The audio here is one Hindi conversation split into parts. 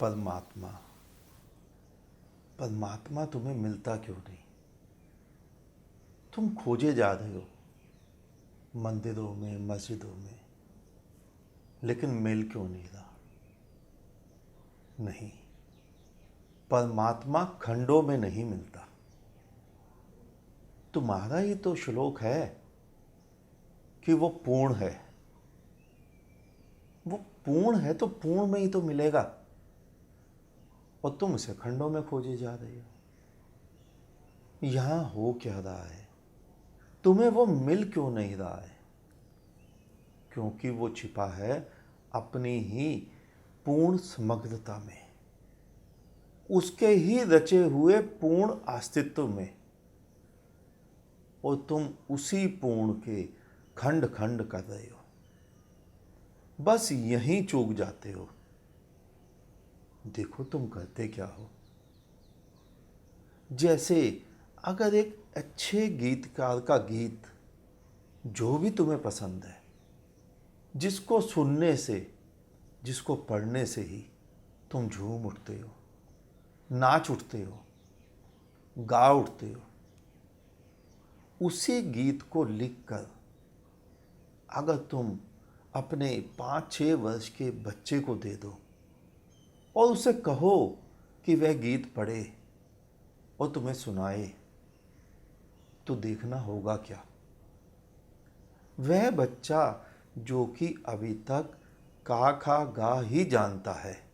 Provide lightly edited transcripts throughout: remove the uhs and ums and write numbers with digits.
परमात्मा परमात्मा तुम्हें मिलता क्यों नहीं? तुम खोजे जा रहे हो मंदिरों में, मस्जिदों में, लेकिन मिल क्यों नहीं रहा? नहीं, परमात्मा खंडों में नहीं मिलता। तुम्हारा ही तो श्लोक है कि वो पूर्ण है। वो पूर्ण है तो पूर्ण में ही तो मिलेगा, और तुम उसे खंडों में खोजे जा रहे हो। यहां हो क्या रहा है? तुम्हें वो मिल क्यों नहीं रहा है? क्योंकि वो छिपा है अपनी ही पूर्ण समग्रता में, उसके ही रचे हुए पूर्ण अस्तित्व में, और तुम उसी पूर्ण के खंड खंड कर रहे हो। बस यहीं चूक जाते हो। देखो तुम करते क्या हो। जैसे अगर एक अच्छे गीतकार का गीत, जो भी तुम्हें पसंद है, जिसको सुनने से, जिसको पढ़ने से ही तुम झूम उठते हो, नाच उठते हो, गा उठते हो, उसी गीत को लिखकर अगर तुम अपने 5-6 वर्ष के बच्चे को दे दो और उसे कहो कि वह गीत पढ़े और तुम्हें सुनाए, तो देखना होगा क्या। वह बच्चा जो कि अभी तक का खा गा ही जानता है,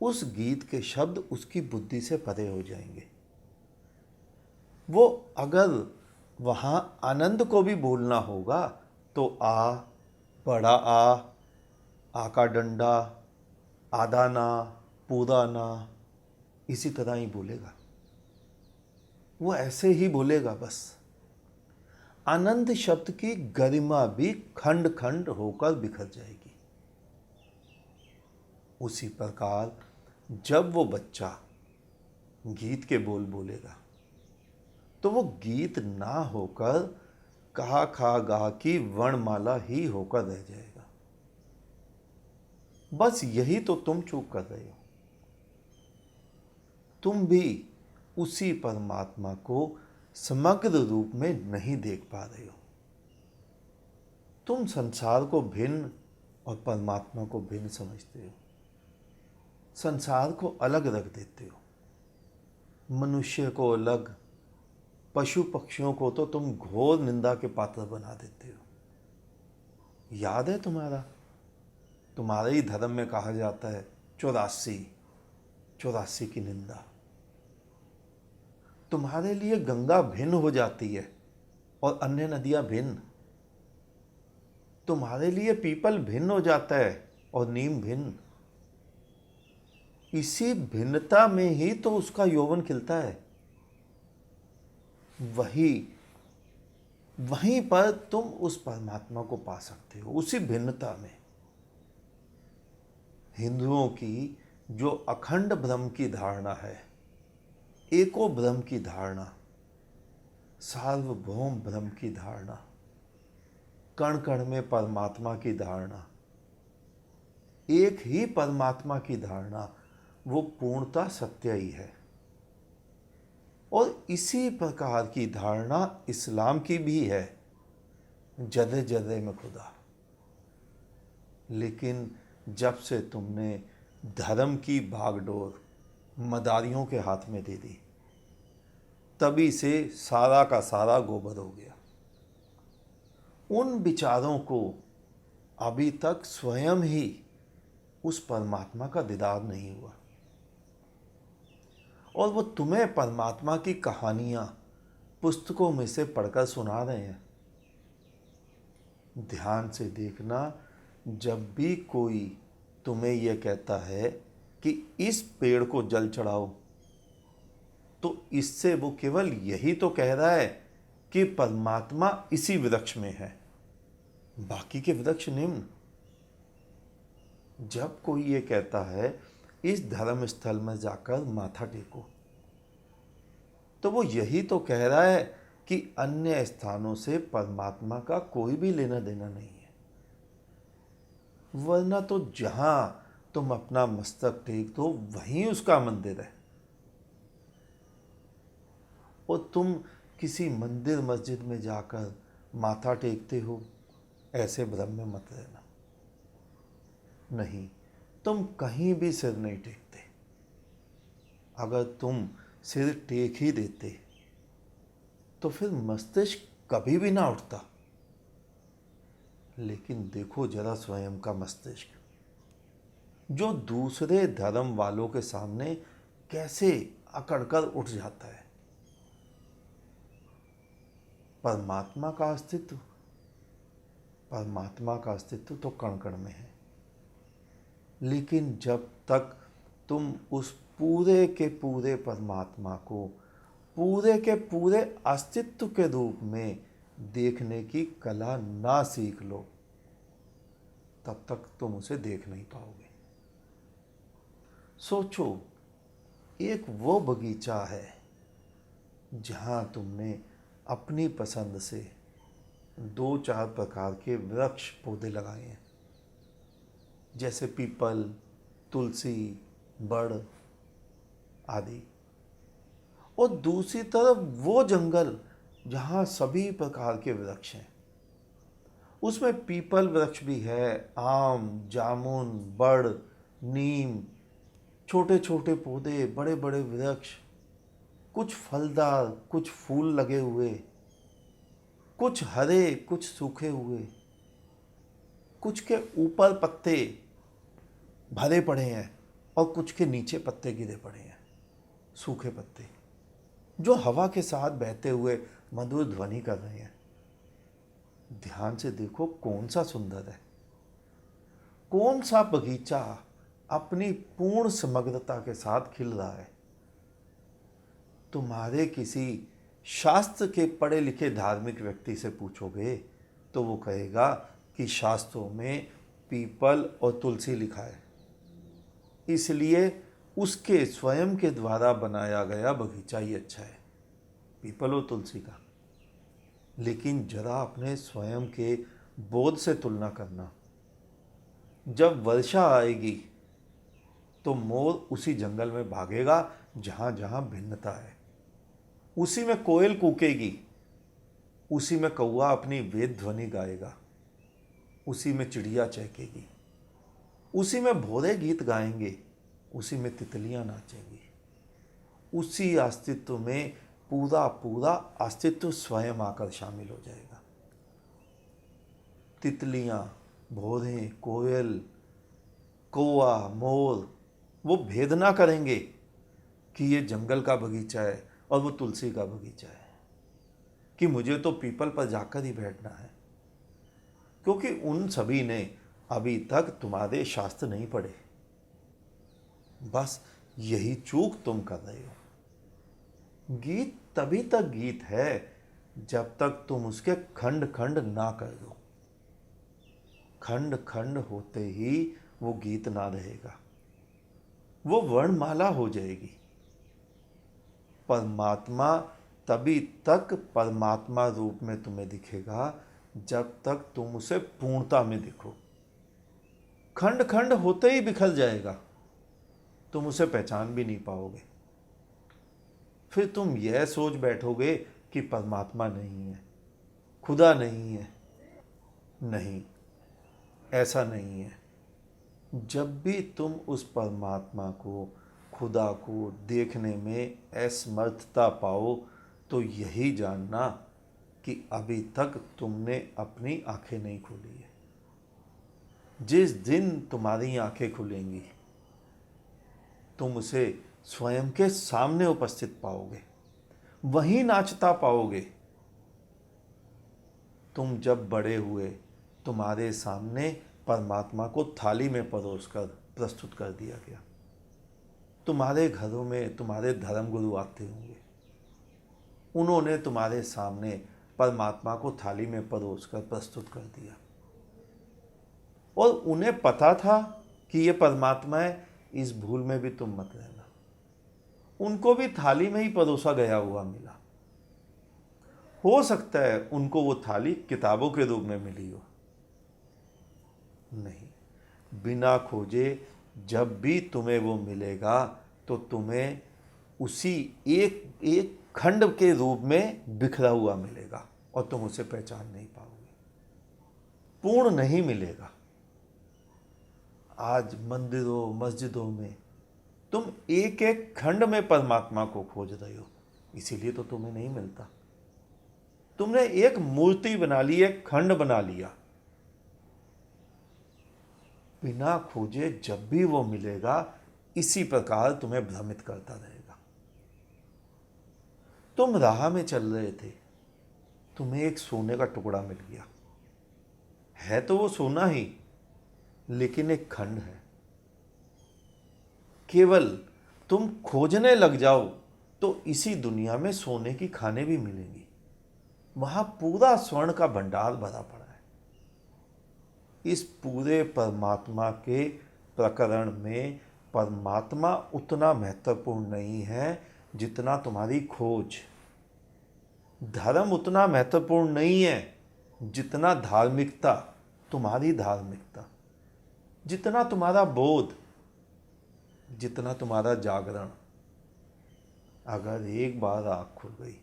उस गीत के शब्द उसकी बुद्धि से परे हो जाएंगे। वो अगर वहाँ आनंद को भी बोलना होगा तो आ, बड़ा आ का डंडा, आधा ना, पूरा ना, इसी तरह ही बोलेगा। वो ऐसे ही बोलेगा। बस आनंद शब्द की गरिमा भी खंड खंड होकर बिखर जाएगी। उसी प्रकार जब वो बच्चा गीत के बोल बोलेगा, तो वो गीत ना होकर कहा खा गा की वर्णमाला ही होकर रह जाएगा। बस यही तो तुम चूक कर रहे हो। तुम भी उसी परमात्मा को समग्र रूप में नहीं देख पा रहे हो। तुम संसार को भिन्न और परमात्मा को भिन्न समझते हो। संसार को अलग रख देते हो। मनुष्य को अलग, पशु पक्षियों को तो तुम घोर निंदा के पात्र बना देते हो। याद है तुम्हारे ही धर्म में कहा जाता है 84 की निंदा। तुम्हारे लिए गंगा भिन्न हो जाती है और अन्य नदियां भिन्न। तुम्हारे लिए पीपल भिन्न हो जाता है और नीम भिन्न। इसी भिन्नता में ही तो उसका यौवन खिलता है। वहीं पर तुम उस परमात्मा को पा सकते हो, उसी भिन्नता में। हिंदुओं की जो अखंड ब्रह्म की धारणा है, एको ब्रह्म की धारणा, सार्वभौम ब्रह्म की धारणा, कण कण में परमात्मा की धारणा, एक ही परमात्मा की धारणा, वो पूर्णता सत्य ही है। और इसी प्रकार की धारणा इस्लाम की भी है, जर्रे जर्रे में खुदा। लेकिन जब से तुमने धर्म की बागडोर मदारियों के हाथ में दे दी, तभी से सारा का सारा गोबर हो गया। उन विचारों को अभी तक स्वयं ही उस परमात्मा का दीदार नहीं हुआ, और वो तुम्हें परमात्मा की कहानियां पुस्तकों में से पढ़कर सुना रहे हैं। ध्यान से देखना, जब भी कोई तुम्हें यह कहता है कि इस पेड़ को जल चढ़ाओ, तो इससे वो केवल यही तो कह रहा है कि परमात्मा इसी वृक्ष में है, बाकी के वृक्ष निम्न। जब कोई ये कहता है इस धर्म स्थल में जाकर माथा टेको, तो वो यही तो कह रहा है कि अन्य स्थानों से परमात्मा का कोई भी लेना देना नहीं है। वरना तो जहां तुम अपना मस्तक टेक दो, वहीं उसका मंदिर है। और तुम किसी मंदिर मस्जिद में जाकर माथा टेकते हो, ऐसे भ्रम में मत रहना। नहीं, तुम कहीं भी सिर नहीं टेकते। अगर तुम सिर टेक ही देते तो फिर मस्तिष्क कभी भी ना उठता। लेकिन देखो जरा स्वयं का मस्तिष्क, जो दूसरे धर्म वालों के सामने कैसे अकड़कर उठ जाता है। परमात्मा का अस्तित्व, परमात्मा का अस्तित्व तो कण कण में है। लेकिन जब तक तुम उस पूरे के पूरे परमात्मा को पूरे के पूरे अस्तित्व के रूप में देखने की कला ना सीख लो, तब तक तुम उसे देख नहीं पाओगे। सोचो, एक वो बगीचा है जहां तुमने अपनी पसंद से 2-4 प्रकार के वृक्ष पौधे लगाए हैं, जैसे पीपल, तुलसी, बड़ आदि। और दूसरी तरफ वो जंगल जहाँ सभी प्रकार के वृक्ष हैं। उसमें पीपल वृक्ष भी है, आम, जामुन, बड़, नीम, छोटे छोटे पौधे, बड़े बड़े वृक्ष, कुछ फलदार, कुछ फूल लगे हुए, कुछ हरे, कुछ सूखे हुए, कुछ के ऊपर पत्ते भरे पड़े हैं और कुछ के नीचे पत्ते गिरे पड़े हैं, सूखे पत्ते, जो हवा के साथ बहते हुए मधुर ध्वनि कर रहे हैं। ध्यान से देखो कौन सा सुंदर है, कौन सा बगीचा अपनी पूर्ण समग्रता के साथ खिल रहा है। तुम्हारे किसी शास्त्र के पढ़े लिखे धार्मिक व्यक्ति से पूछोगे तो वो कहेगा कि शास्त्रों में पीपल और तुलसी लिखा है, इसलिए उसके स्वयं के द्वारा बनाया गया बगीचा ही अच्छा है, पीपल और तुलसी का। लेकिन जरा अपने स्वयं के बोध से तुलना करना। जब वर्षा आएगी तो मोर उसी जंगल में भागेगा जहां जहां भिन्नता है, उसी में कोयल कूकेगी, उसी में कौवा अपनी वेद ध्वनि गाएगा, उसी में चिड़िया चहकेगी, उसी में भोरे गीत गाएंगे, उसी में तितलियां नाचेंगी। उसी अस्तित्व में पूरा पूरा अस्तित्व स्वयं आकर शामिल हो जाएगा। तितलियां, भोरे, कोयल, कौवा, मोर वो भेद ना करेंगे कि ये जंगल का बगीचा है और वो तुलसी का बगीचा है, कि मुझे तो पीपल पर जाकर ही बैठना है, क्योंकि उन सभी ने अभी तक तुम्हारे शास्त्र नहीं पढ़े। बस यही चूक तुम कर रहे हो। गीत तभी तक गीत है जब तक तुम उसके खंड खंड ना कर दो। खंड खंड होते ही वो गीत ना रहेगा, वो वर्णमाला हो जाएगी। परमात्मा तभी तक परमात्मा रूप में तुम्हें दिखेगा जब तक तुम उसे पूर्णता में देखो। खंड खंड होते ही बिखर जाएगा, तुम उसे पहचान भी नहीं पाओगे। फिर तुम यह सोच बैठोगे कि परमात्मा नहीं है, खुदा नहीं है। नहीं, ऐसा नहीं है। जब भी तुम उस परमात्मा को, खुदा को देखने में असमर्थता पाओ तो यही जानना कि अभी तक तुमने अपनी आंखें नहीं खोली है। जिस दिन तुम्हारी आंखें खुलेंगी तुम उसे स्वयं के सामने उपस्थित पाओगे, वहीं नाचता पाओगे। तुम जब बड़े हुए तुम्हारे सामने परमात्मा को थाली में परोसकर प्रस्तुत कर दिया गया। तुम्हारे घरों में तुम्हारे धर्मगुरु आते होंगे, उन्होंने तुम्हारे सामने परमात्मा को थाली में परोसकर प्रस्तुत कर दिया और उन्हें पता था कि ये परमात्मा है। इस भूल में भी तुम मत रहना, उनको भी थाली में ही परोसा गया हुआ मिला। हो सकता है उनको वो थाली किताबों के रूप में मिली हो। नहीं, बिना खोजे जब भी तुम्हें वो मिलेगा तो तुम्हें उसी एक एक खंड के रूप में बिखरा हुआ मिलेगा और तुम उसे पहचान नहीं पाओगे, पूर्ण नहीं मिलेगा। आज मंदिरों मस्जिदों में तुम एक एक खंड में परमात्मा को खोज रहे हो, इसीलिए तो तुम्हें नहीं मिलता। तुमने एक मूर्ति बना ली, एक खंड बना लिया, बिना खोजे जब भी वो मिलेगा इसी प्रकार तुम्हें भ्रमित करता रहेगा। तुम राह में चल रहे थे, तुम्हें एक सोने का टुकड़ा मिल गया, है तो वो सोना ही, लेकिन एक खंड है। केवल तुम खोजने लग जाओ तो इसी दुनिया में सोने की खानें भी मिलेंगी, वहां पूरा स्वर्ण का भंडार भरा पड़ा है। इस पूरे परमात्मा के प्रकरण में परमात्मा उतना महत्वपूर्ण नहीं है जितना तुम्हारी खोज। धर्म उतना महत्वपूर्ण नहीं है जितना धार्मिकता, तुम्हारी धार्मिकता, जितना तुम्हारा बोध, जितना तुम्हारा जागरण। अगर एक बार आँख खुल गई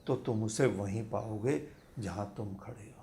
तो तुम उसे वहीं पाओगे जहाँ तुम खड़े हो।